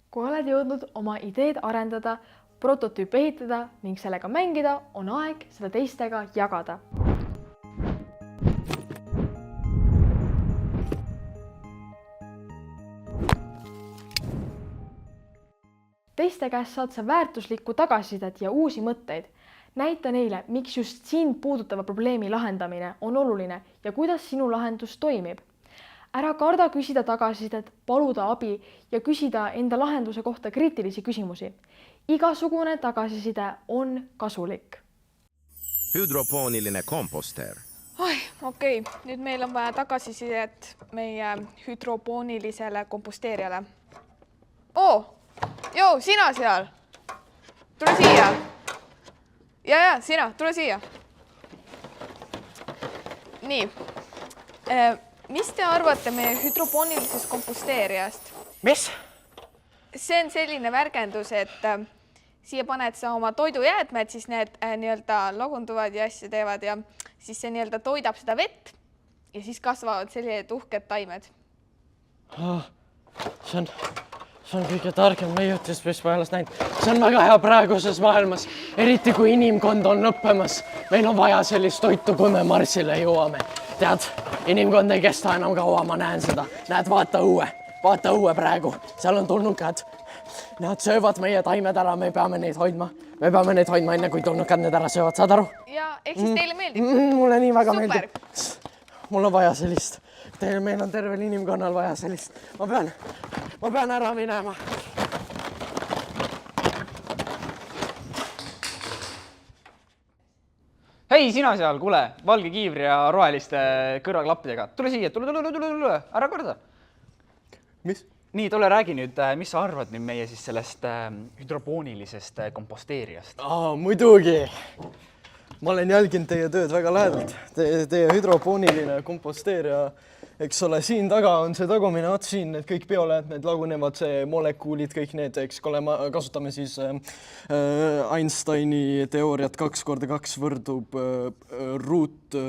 Kui oled jõudnud oma ideed arendada, prototüüp ehitada ning sellega mängida, on aeg seda teistega jagada. Teiste käest saad sa väärtuslikku tagasisidet ja uusi mõtteid. Näita neile, miks just sind puudutava probleemi lahendamine on oluline ja kuidas sinu lahendus toimib. Ära karda küsida tagasisidet, paluda abi ja küsida enda lahenduse kohta kriitilisi küsimusi. Igasugune tagasiside on kasulik. Hydropoonilinen komposter. Okei. Nüüd meil on vaja tagasisidet meie hüdropoonilisele komposteerijale. Joo, sina seal! Tule siia! Ja, sina, tule siia! Nii. Mis te arvate meie hüdropoonilisest komposteerijast? Mis? See on selline värgendus, et siia paned sa oma toidujäätmed, siis need lagunduvad ja asja teevad ja siis see toidab seda vett ja siis kasvavad sellised uhked taimed. See on kõige targem leiutis, mis ma alles näinud. See on väga hea praeguses maailmas, eriti kui inimkond on lõppemas. Meil on vaja sellist toitu, kui me Marsile jõuame. Tead, inimkond ei kesta enam kaua, ma näen seda. Näed, vaata õue praegu. Seal on tulnukad. Nad söövad meie taimed ära, me peame neid hoidma. Me peame neid hoidma enne, kui tulnukad need ära söövad, saad aru? Ja, ehk siis teile meeldib? Mulle nii väga Super. meeldib. Mul on vaja sellist. Meil on tervel inimkonnal vaja sellist. Ma pean ära minema. Hei, sina seal, kuule, valge kiivri ja roheliste kõrvaklappidega. Tule siia, tule, ära korda. Mis? Nii, tule räägi nüüd, mis sa arvad nüüd meie siis sellest hüdropoonilisest komposteerijast? Muidugi. Ma olen jälginud teie tööd väga lähedalt. Teie hüdropooniline komposteerija, eks ole, siin taga on see tagumine ots siin, need kõik bioläätmed lagunevad, see molekuulid, kõik need, eks ole, kasutame siis Einsteini teooriat 2x2 võrdub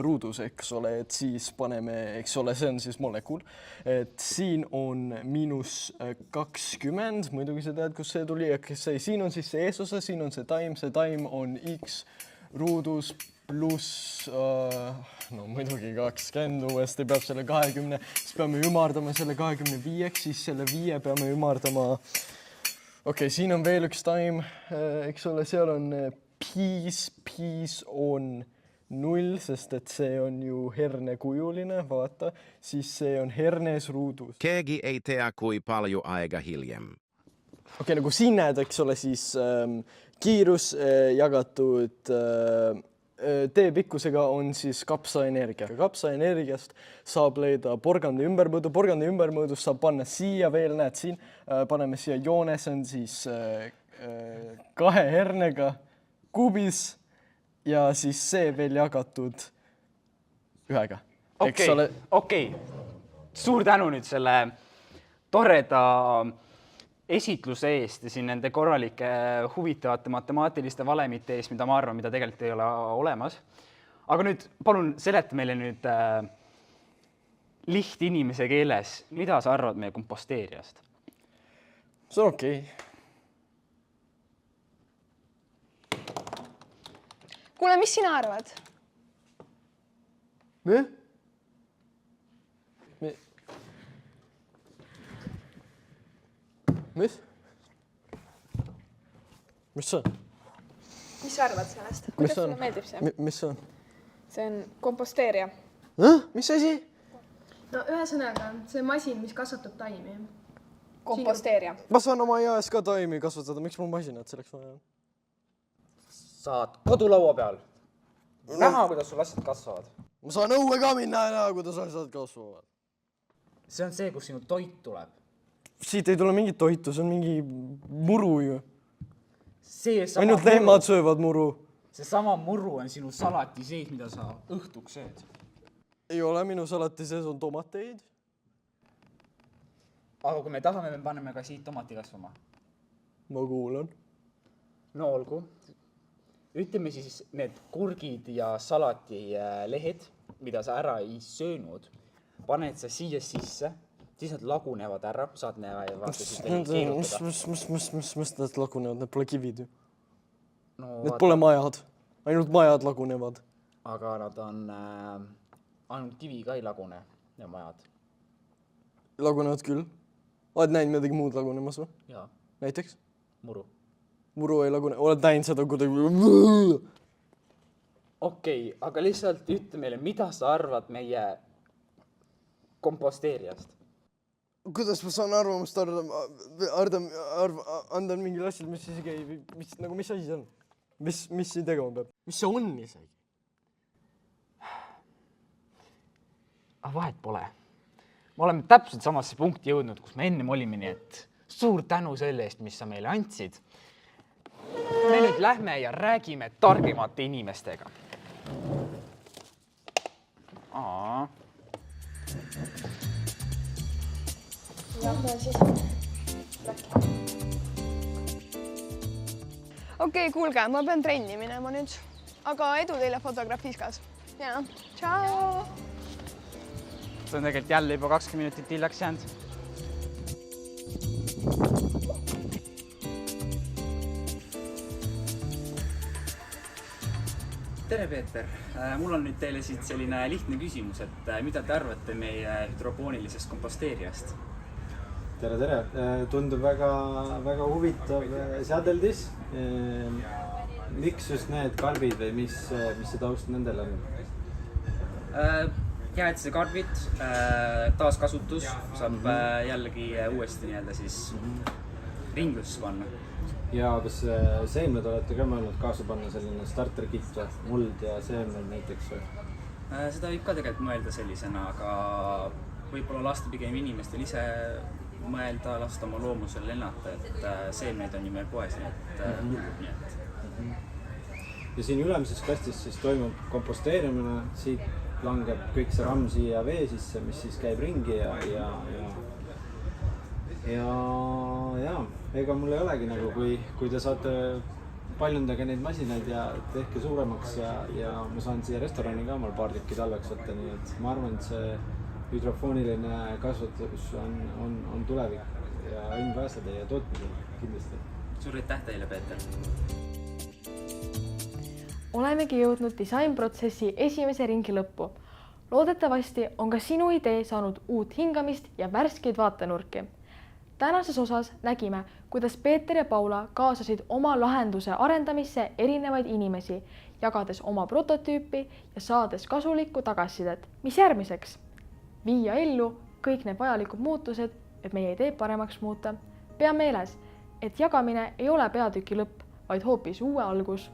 ruudus, eks ole, et siis paneme, eks ole, see on siis molekuul, et siin on -20, muidugi sa tead, kus see tuli, siin on siis see eesosa, siin on see taim on X ruudus pluss, no muidugi 20, uuesti peab selle 20, siis peame ümardama selle 25, siis selle 5 peame ümardama. Okei, siin on veel üks taim, eks ole, seal on piis on 0, sest et see on ju hernekujuline, vaata, siis see on hernes ruudus. Keegi ei tea, kui palju aega hiljem. Okei, nagu siin näed, eks ole, siis kiirus jagatud teepikkusega on siis kapsaenergia. Kapsaenergiast saab leida porgandi ümbermõõdu. Porgandi ümbermõõdus saab panna siia veel, näed siin, paneme siia joone, see on siis 2 hernega kuubis ja siis see veel jagatud 1-ga. Okei. Suur tänu nüüd selle toreda esitluse eest ja siin nende korralike huvitavate matemaatiliste valemite eest, mida ma arvan, mida tegelikult ei ole olemas. Aga nüüd palun seleta meile nüüd lihtinimese keeles, mida sa arvad meie komposteerijast? See on okei. Kuule, mis sina arvad? Mis? Mis see on? Mis sa arvad sellest? Kuidas sulle meeldib see? Mis see on? See on komposteerija. Mis asi? No ühesõnaga, see masin, mis kasvatab taimi. Komposteerija. Ma saan oma eas ka taimi kasvatada, miks mul masinad selleks vaja on? Saad kodulaua peal. Näha, kuidas sul asjad kasvavad. Ma saan õue ka minna ja näha, kuidas asjad kasvavad. See on see, kus sinu toit tuleb. Siit ei tule mingit toitu, see on mingi muru ju. Ainult muru, lehmad söövad muru. see sama muru on sinu salati sees, mida sa õhtuks sööd. Ei ole, minu salati sees on tomateid. Aga kui me tahame, me paneme ka siit tomati kasvama. Ma kuulan. No olgu. Ütleme siis need kurgid ja salati lehed, mida sa ära ei söönud, paned sa siia sisse, siis nad lagunevad ära, saad näha ja vaata siis veel keerutada. Mis need lagunevad, need pole kivid ju. No, Need pole majad, ainult majad lagunevad. aga nad on, ainult kivi ka ei lagune ja majad. Lagunevad küll. Oled näinud midagi muud lagunemas või? Jaa, Näiteks? muru. Muru ei lagune, oled näinud seda kuidagi? Okei, aga lihtsalt ütle meile, mida sa arvad meie komposteerijast? Kuidas ma saan arvamust anda mingil asjal, mis isegi ei, mis asi see on? Mis siin tegema peab? Mis see on isegi? Aga vahet pole. Me oleme täpselt samasse punkti jõudnud, kus me ennem olime, nii et suur tänu selle eest, mis sa meile andsid. Me nüüd lähme ja räägime targemate inimestega. Okei, kuulge, ma pean trenni minema nüüd. Aga edu teile Fotografiskas. Ja, tšau! See on tegelikult jälle juba 20 minutit hiljaks jäänud. Tere, Peeter! Mul on nüüd teile siit selline lihtne küsimus, et mida te arvate meie hüdropoonilisest komposteerijast? Tere! Tundub väga huvitav seadeldis. Miks just need karbid või mis see taust nendel on? Jäätise karbid, taaskasutus saab jällegi uuesti nii-öelda siis ringlusse panna. Ja kas seemned olete ka mõelnud kaasa panna selline starter kit või muld ja seemned näiteks või? Seda võib ka tegelikult mõelda sellisena, aga võib-olla lasta pigem inimestel ise mõelda, lasta oma loomusel lennata, et seemneid on ju meil poes, nii et hullub, nii et. Ja siin ülemises kastis siis toimub komposteerimine, siit langeb kõik see ramm siia vee sisse, mis siis käib ringi ja ega mul ei olegi nagu, kui te saate paljundage neid masinaid ja tehke suuremaks ja ma saan siia restorani ka omal paar tükki talveks võtta, nii et ma arvan, et see hüdrofooniline kasvatus on tulevik ja õnn pääse teie tootmisel kindlasti. Suur aitäh teile, Peeter! Olemegi jõudnud disainprotsessi esimese ringi lõppu. Loodetavasti on ka sinu idee saanud uut hingamist ja värskeid vaatenurki. Tänases osas nägime, kuidas Peeter ja Paula kaasasid oma lahenduse arendamisse erinevaid inimesi, jagades oma prototüüpi ja saades kasulikku tagasisidet. Mis järgmiseks? Viia ellu kõik need vajalikud muutused, et meie idee paremaks muuta. Pea meeles, et jagamine ei ole peatüki lõpp, vaid hoopis uue algus.